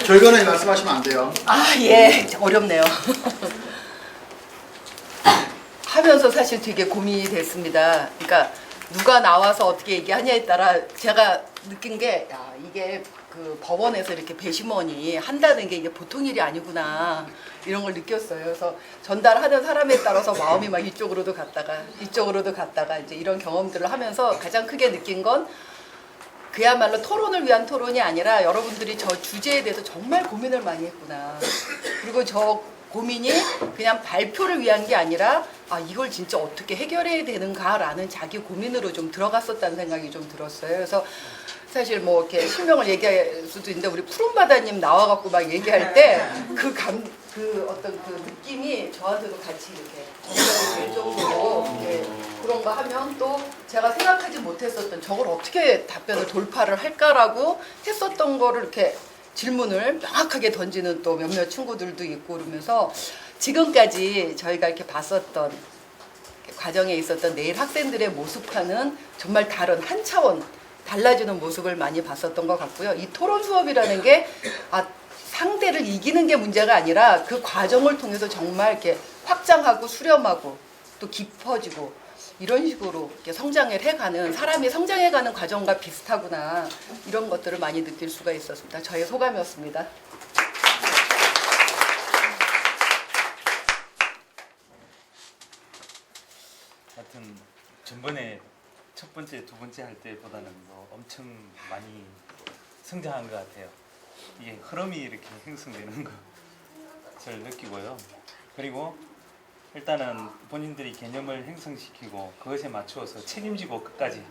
결과는 말씀하시면 안 돼요. 아, 예. 어렵네요. 하면서 사실 되게 고민이 됐습니다. 그러니까 누가 나와서 어떻게 얘기하냐에 따라 제가 느낀 게, 야, 이게 그 법원에서 이렇게 배심원이 한다는 게 이게 보통 일이 아니구나, 이런 걸 느꼈어요. 그래서 전달하는 사람에 따라서 마음이 막 이쪽으로도 갔다가 이제 이런 경험들을 하면서 가장 크게 느낀 건, 그야말로 토론을 위한 토론이 아니라 여러분들이 저 주제에 대해서 정말 고민을 많이 했구나. 그리고 저 고민이 그냥 발표를 위한 게 아니라, 아, 이걸 진짜 어떻게 해결해야 되는가라는 자기 고민으로 좀 들어갔었다는 생각이 좀 들었어요. 그래서 사실 뭐 이렇게 실명을 얘기할 수도 있는데, 우리 푸른바다님 나와갖고 막 얘기할 때 그 어떤 그 느낌이 저한테도 같이 이렇게 공감이 될 정도로 이렇게 그런 거 하면, 또 제가 생각하지 못했었던 저걸 어떻게 답변을 돌파를 할까라고 했었던 거를 이렇게 질문을 명확하게 던지는 또 몇몇 친구들도 있고, 그러면서 지금까지 저희가 이렇게 봤었던 과정에 있었던 내일 학생들의 모습과는 정말 다른 한 차원 달라지는 모습을 많이 봤었던 것 같고요. 이 토론 수업이라는 게 상대를 이기는 게 문제가 아니라 그 과정을 통해서 정말 이렇게 확장하고 수렴하고 또 깊어지고 이런 식으로 이렇게 성장을 해가는, 사람이 성장해가는 과정과 비슷하구나, 이런 것들을 많이 느낄 수가 있었습니다. 저의 소감이었습니다. 하여튼 전번에 첫 번째, 두 번째 할 때보다는 뭐 엄청 많이 성장한 것 같아요. 이게 흐름이 이렇게 형성되는 것을 느끼고요. 그리고 일단은 본인들이 개념을 형성시키고 그것에 맞추어서 책임지고 끝까지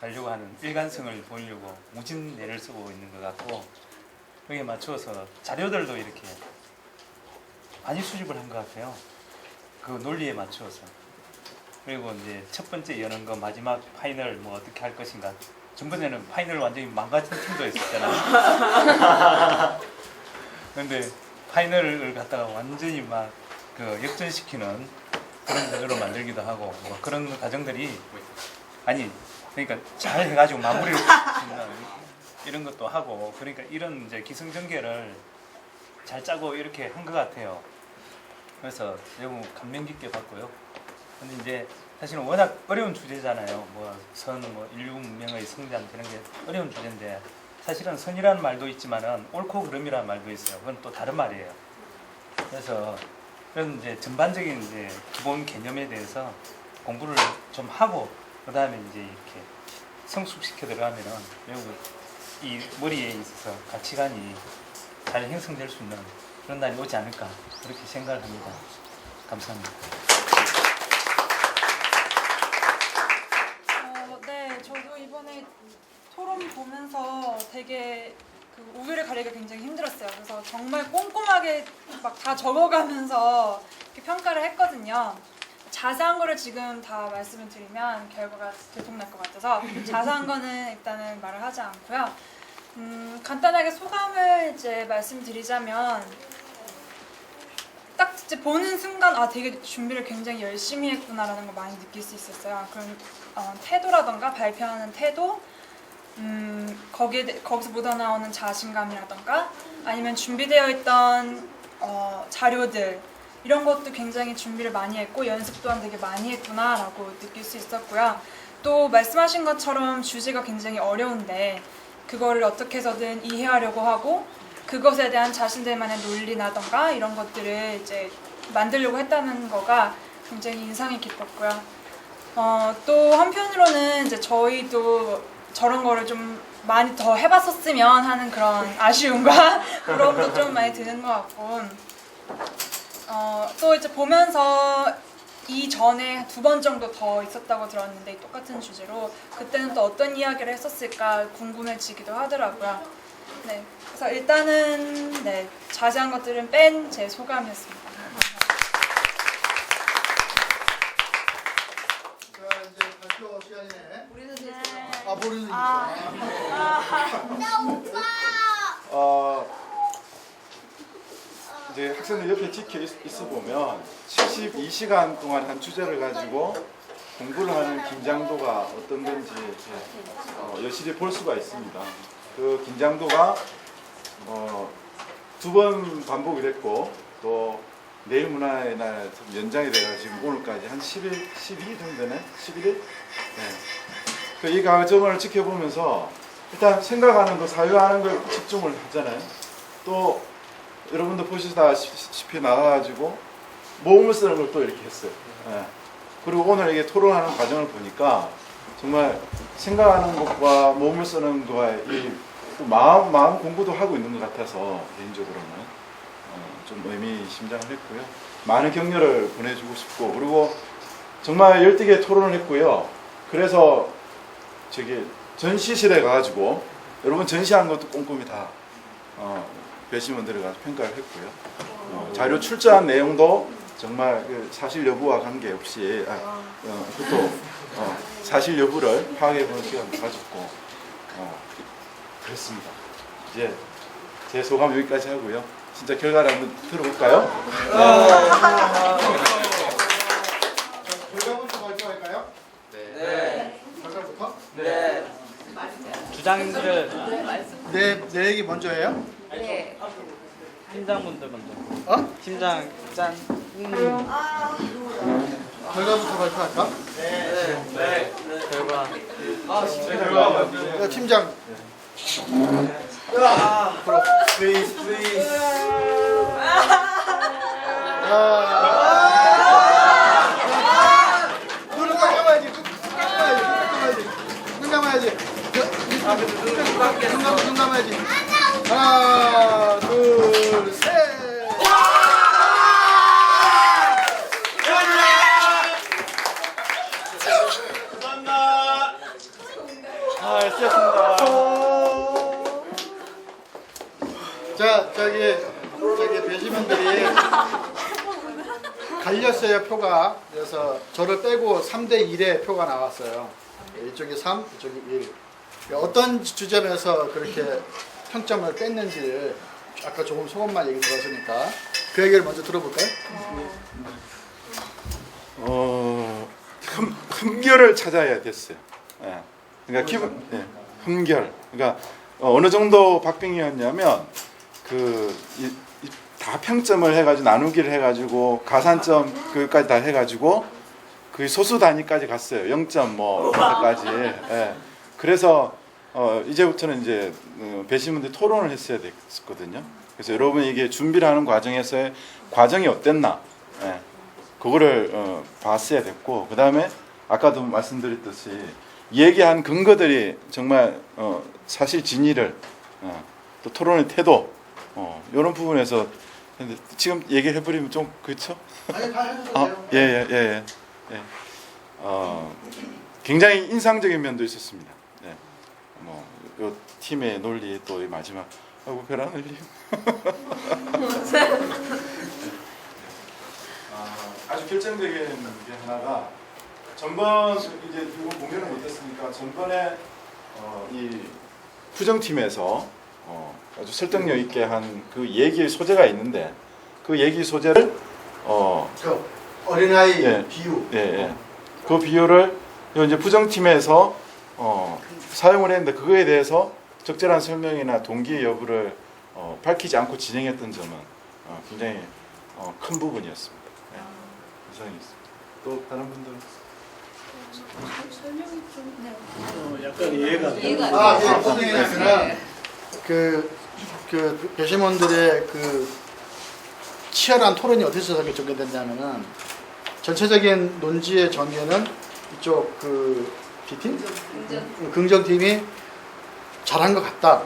가려고 하는 일관성을 보이려고 무진내를 쓰고 있는 것 같고, 거기에 맞추어서 자료들도 이렇게 많이 수집을 한 것 같아요. 그 논리에 맞추어서. 그리고 이제 첫 번째 여는 거, 마지막 파이널 뭐 어떻게 할 것인가. 전번에는 파이널 완전히 망가진 팀도 있었잖아요. 근데 파이널을 갖다가 완전히 막 그 역전시키는 그런 거로 만들기도 하고, 뭐 그런 과정들이, 아니 그러니까 잘 해가지고 마무리를 짓는 이런 것도 하고, 그러니까 이런 이제 기승전결을 잘 짜고 이렇게 한 것 같아요. 그래서 너무 감명 깊게 봤고요. 근데 이제 사실은 워낙 어려운 주제잖아요. 뭐 인류 문명의 성장, 그런 게 어려운 주제인데, 사실은 선이라는 말도 있지만은 옳고 그름이라는 말도 있어요. 그건 또 다른 말이에요. 그래서 그런 이제 전반적인 이제 기본 개념에 대해서 공부를 좀 하고, 그 다음에 이제 이렇게 성숙시켜 들어가면은 결국 이 머리에 있어서 가치관이 잘 형성될 수 있는 그런 날이 오지 않을까, 그렇게 생각을 합니다. 감사합니다. 네, 저도 이번에 토론 보면서 되게 그 우위를 가리기가 굉장히 힘들었어요. 그래서 정말 꼼꼼하게 막 다 적어가면서 이렇게 평가를 했거든요. 자세한 거를 지금 다 말씀을 드리면 결과가 들통날 것 같아서 자세한 거는 일단은 말을 하지 않고요. 간단하게 소감을 이제 말씀드리자면, 딱 이제 보는 순간 되게 준비를 굉장히 열심히 했구나라는 걸 많이 느낄 수 있었어요. 그런 태도라던가 발표하는 태도, 거기서 묻어나오는 자신감이라던가, 아니면 준비되어 있던 자료들, 이런 것도 굉장히 준비를 많이 했고 연습 또한 되게 많이 했구나라고 느낄 수 있었고요. 또 말씀하신 것처럼 주제가 굉장히 어려운데 그거를 어떻게 해서든 이해하려고 하고, 그것에 대한 자신들만의 논리라던가 이런 것들을 이제 만들려고 했다는 거가 굉장히 인상이 깊었고요. 또 한편으로는 이제 저희도 저런 거를 좀 많이 더 해봤었으면 하는 그런 아쉬움과 부러움도 좀 많이 드는 것 같고, 또 이제 보면서 이전에 2번 정도 더 있었다고 들었는데 똑같은 주제로 그때는 또 어떤 이야기를 했었을까 궁금해지기도 하더라고요. 네, 그래서 일단은 네, 자세한 것들은 뺀 제 소감이었습니다. 자, 이제 발표 시간이네. 우리는 이제 모르는 이제 학생들 옆에 지켜 있어 보면 72시간 동안 한 주제를 가지고 공부를 하는 긴장도가 어떤 건지 여실히 볼 수가 있습니다. 그 긴장도가 두 번 반복이 됐고 또 내일 문화의 날 연장이 돼가 지금 오늘까지 한 10일, 12일 정도 되네? 11일? 네. 이 과정을 지켜보면서 일단 생각하는 거, 사유하는 걸 집중을 하잖아요. 또 여러분도 보시다시피 나와가지고 모음을 쓰는 걸 또 이렇게 했어요. 네. 그리고 오늘 이게 토론하는 과정을 보니까 정말 생각하는 것과 모음을 쓰는 거와 이 마음 공부도 하고 있는 것 같아서 개인적으로는 좀 의미심장을 했고요. 많은 격려를 보내주고 싶고 그리고 정말 열띠게 토론을 했고요. 그래서 저기 전시실에 가가지고 여러분 전시한 것도 꼼꼼히 다 배심원들에 가서 평가를 했고요. 자료 출제한 내용도 정말 그 사실 여부와 관계없이 그것도 사실 여부를 파악해보는 시간을 가졌고 그렇습니다. 이제 제 소감 여기까지 하고요. 진짜 결과를 한번 들어볼까요? 결과부터 발표할까요? 네. 결과부터? 네. 주장들 내 얘기 먼저 해요? 팀장분들 먼저. 어? 팀장 짠. 결과부터 발표할까? 결과. 야, 팀장. Please, please. 눈을 딱 감아야지. 눈 감아야지. 눈 감아야지. 하나, 둘, 셋. 수고하셨습니다. 자, 저기 배심원들이 갈렸어요, 표가. 그래서 저를 빼고 3대 1의 표가 나왔어요. 이쪽이 3, 이쪽이 1. 어떤 지점에서 그렇게 평점을 뺐는지 아까 조금 소금만 얘기 들었으니까 그 얘기를 먼저 들어볼까요? 흠결을 찾아야 됐어요. 예. 그러니까 기본 흠결. 그러니까 어느 정도 박빙이었냐면 다 평점을 해가지고 나누기를 해가지고 가산점 그까지 다 해가지고 그 소수 단위까지 갔어요. 0점 뭐까지. 예. 그래서 이제부터는 이제 배심원들이 토론을 했어야 됐거든요. 그래서 여러분이 이게 준비를 하는 과정에서의 과정이 어땠나, 예. 그거를 봤어야 됐고, 그 다음에 아까도 말씀드렸듯이 얘기한 근거들이 정말 사실 진위를 또 토론의 태도 이런 부분에서 근데 지금 얘기를 해버리면 좀 그렇죠? 아니, 다 해주세요. 예. 굉장히 인상적인 면도 있었습니다. 예. 요 팀의 논리 또 이 마지막 별안 흘림. 아주 결정적인 게 하나가 전번 이제 이거 공개를 못했으니까 전번에 이 부정팀에서 아주 설득력 있게 한 그 얘기의 소재가 있는데 그 얘기 소재를 그 어린아이 예. 비유. 예. 그 비유를 이제 부정팀에서 사용을 했는데 그거에 대해서 적절한 설명이나 동기 여부를 밝히지 않고 진행했던 점은 굉장히 큰 부분이었습니다. 네. 이상이 있습니다. 또 다른 분들은? 약간 이해가 안 돼. 아, 예, 선생님은 그 배심원들의 그 치열한 토론이 어디서 전개됐냐면은 전체적인 논지의 전개는 이쪽 그 B팀? 긍정팀이 잘한 것 같다.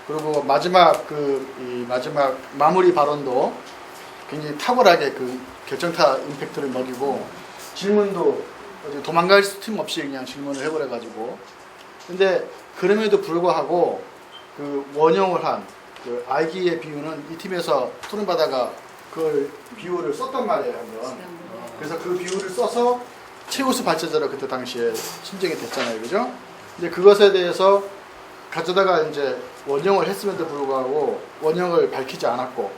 그리고 마지막 이 마지막 마무리 발언도 굉장히 탁월하게 그 결정타 임팩트를 먹이고 질문도 도망갈 틈 없이 그냥 질문을 해버려가지고 근데 그럼에도 불구하고 그 원형을 한 그 아기의 비유는 이 팀에서 푸른바다가 그걸 비유를 썼단 말이에요 한번. 그래서 그 비유를 써서 최우수 발제자로 그때 당시에 신청이 됐잖아요, 그죠? 이제 그것에 대해서 가져다가 이제 원형을 했음에도 불구하고 원형을 밝히지 않았고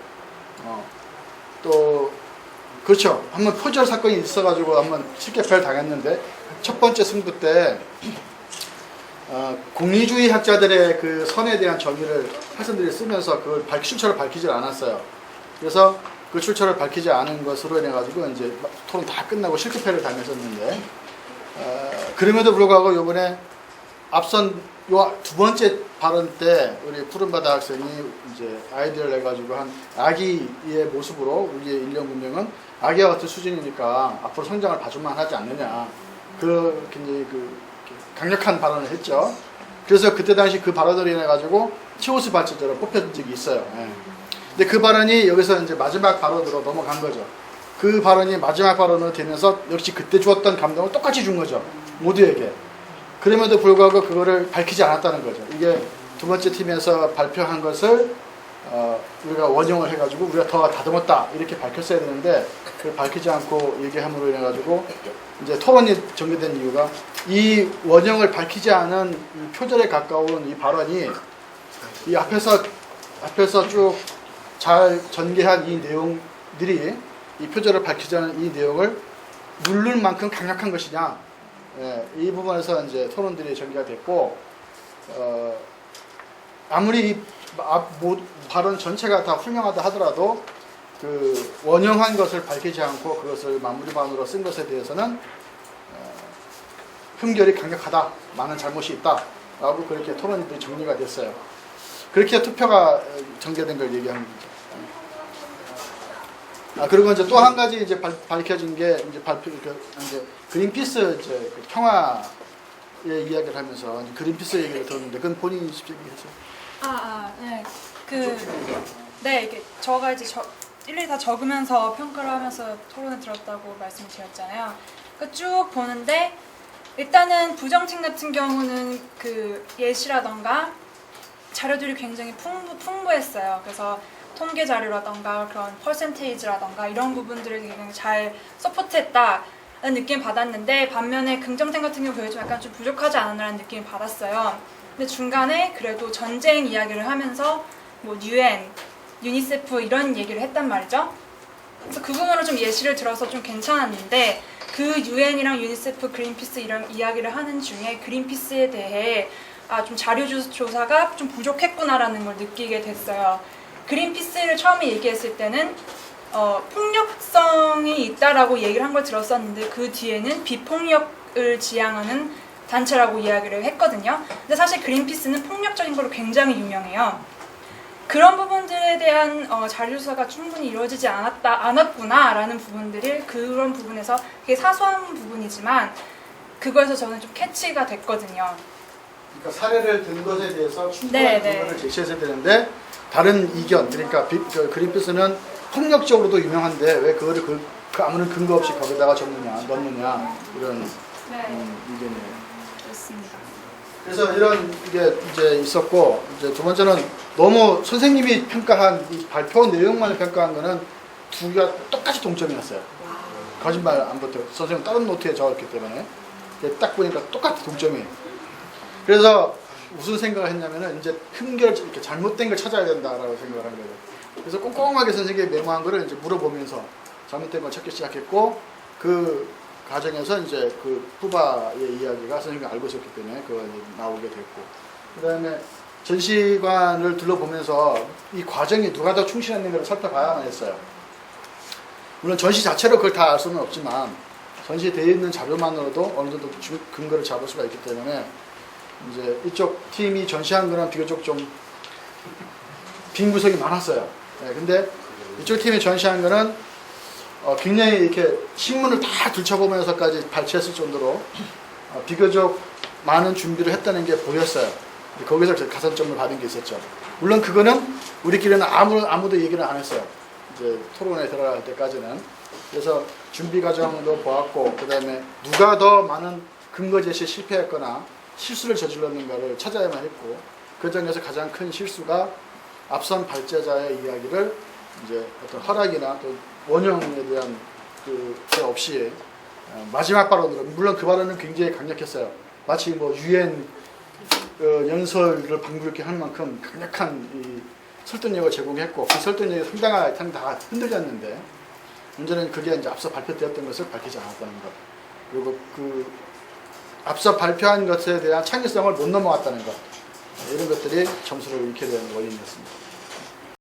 또 그렇죠. 한번 표절 사건이 있어가지고 한번 쉽게 별 당했는데 첫 번째 승부 때 공리주의 학자들의 그 선에 대한 정의를 학생들이 쓰면서 그걸 출처를 밝히질 않았어요. 그래서 그 출처를 밝히지 않은 것으로 인해 가지고 이제 토론 다 끝나고 실패를 당했었는데 그럼에도 불구하고 이번에 앞선 요 두 번째 발언 때 우리 푸른바다 학생이 이제 아이디어를 내가지고 한 아기의 모습으로 우리의 인력 문명은 아기와 같은 수준이니까 앞으로 성장을 봐줄만 하지 않느냐 그렇게 이제 강력한 발언을 했죠. 그래서 그때 당시 그 발언으로 인해 가지고 치오스 발전자로 뽑힌 적이 있어요. 예. 근데 그 발언이 여기서 이제 마지막 발언으로 넘어간 거죠. 그 발언이 마지막 발언으로 되면서 역시 그때 주었던 감동을 똑같이 준 거죠. 모두에게. 그럼에도 불구하고 그거를 밝히지 않았다는 거죠. 이게 두 번째 팀에서 발표한 것을 우리가 원형을 해가지고 우리가 더 다듬었다 이렇게 밝혔어야 되는데 그걸 밝히지 않고 얘기함으로 인해 가지고 이제 토론이 전개된 이유가 이 원형을 밝히지 않은 이 표절에 가까운 이 발언이 이 앞에서 쭉 잘 전개한 이 내용들이 이 표절을 밝히지 않은 이 내용을 누를 만큼 강력한 것이냐. 예, 이 부분에서 이제 토론들이 전개가 됐고, 아무리 이 발언 전체가 다 훌륭하다 하더라도 그 원형한 것을 밝히지 않고 그것을 마무리반으로 쓴 것에 대해서는 흠결이 강력하다, 많은 잘못이 있다라고 그렇게 토론들이 정리가 됐어요. 그렇게 투표가 전개된 걸 얘기하는 거죠. 그리고 이제 또 한 가지 이제 밝혀진 게 이제 이제 그린피스 이제 그 평화의 이야기를 하면서 이제 그린피스 얘기를 들었는데 그건 본인이 직접 얘기했어요. 네. 네, 이게 저가 이제 일일이 다 적으면서 평가를 하면서 토론을 들었다고 말씀을 드렸잖아요. 그러니까 쭉 보는데 일단은 부정책 같은 경우는 그 예시라던가 자료들이 굉장히 풍부했어요. 그래서 통계 자료라던가 그런 퍼센테이지라던가 이런 부분들을 굉장히 잘 서포트했다는 느낌 받았는데 반면에 긍정책 같은 경우 그게 좀 약간 좀 부족하지 않았나라는 느낌을 받았어요. 근데 중간에 그래도 전쟁 이야기를 하면서 뭐 UN, 유니세프 이런 얘기를 했단 말이죠. 그래서 그 부분으로 좀 예시를 들어서 좀 괜찮았는데 그 UN이랑 유니세프, 그린피스 이런 이야기를 하는 중에 그린피스에 대해 좀 자료 조사가 좀 부족했구나라는 걸 느끼게 됐어요. 그린피스를 처음에 얘기했을 때는 폭력성이 있다라고 얘기를 한 걸 들었었는데 그 뒤에는 비폭력을 지향하는 단체라고 이야기를 했거든요. 근데 사실 그린피스는 폭력적인 걸로 굉장히 유명해요. 그런 부분들에 대한 자료 조사가 충분히 이루어지지 않았구나라는 부분들을 그런 부분에서 되게 사소한 부분이지만 그거에서 저는 좀 캐치가 됐거든요. 그러니까 사례를 든 것에 대해서 충분한 근거를 제시해야 되는데 다른 이견, 그러니까 그린피스는 폭력적으로도 유명한데 왜 그거를 그 아무런 근거 없이 거기다가 넣느냐 이런 이견이에요. 그렇습니다. 그래서 이런 게 이제 있었고 이제 두 번째는 너무 선생님이 평가한 이 발표 내용만을 평가한 거는 두 개가 똑같이 동점이었어요. 거짓말 안 붙어요. 선생님 다른 노트에 적었기 때문에 딱 보니까 똑같이 동점이에요. 그래서 무슨 생각을 했냐면은 이제 이렇게 잘못된 걸 찾아야 된다라고 생각을 한 거예요. 그래서 꼼꼼하게 선생님이 메모한 거를 이제 물어보면서 잘못된 걸 찾기 시작했고 그 과정에서 이제 그 푸바의 이야기가 선생님이 알고 있었기 때문에 그거 나오게 됐고 그다음에 전시관을 둘러보면서 이 과정이 누가 더 충실했는가를 살펴봐야만 했어요. 물론 전시 자체로 그걸 다 알 수는 없지만 전시되어 있는 자료만으로도 어느 정도 근거를 잡을 수가 있기 때문에 이제 이쪽 팀이 전시한 거는 비교적 좀 빈 구석이 많았어요. 네, 근데 이쪽 팀이 전시한 거는 굉장히 이렇게 신문을 다 들춰보면서까지 발췌했을 정도로 비교적 많은 준비를 했다는 게 보였어요. 거기서 가산점을 받은 게 있었죠. 물론 그거는 우리끼리는 아무도 얘기를 안 했어요. 이제 토론에 들어갈 때까지는. 그래서 준비 과정도 보았고, 그 다음에 누가 더 많은 근거 제시에 실패했거나 실수를 저질렀는가를 찾아야만 했고, 그 중에서 가장 큰 실수가 앞선 발제자의 이야기를 이제 어떤 허락이나 또 원형에 대한 그 없이 마지막 발언으로, 물론 그 발언은 굉장히 강력했어요. 마치 뭐 UN 연설을 방불케 할 만큼 강력한 이 설득력을 제공했고, 그 설득력이 상당히 다 흔들렸는데, 문제는 그게 이제 앞서 발표되었던 것을 밝히지 않았다는 것. 그리고 그 앞서 발표한 것에 대한 창의성을 못 넘어갔다는 것, 이런 것들이 점수를 잃게 되는 원인이었습니다.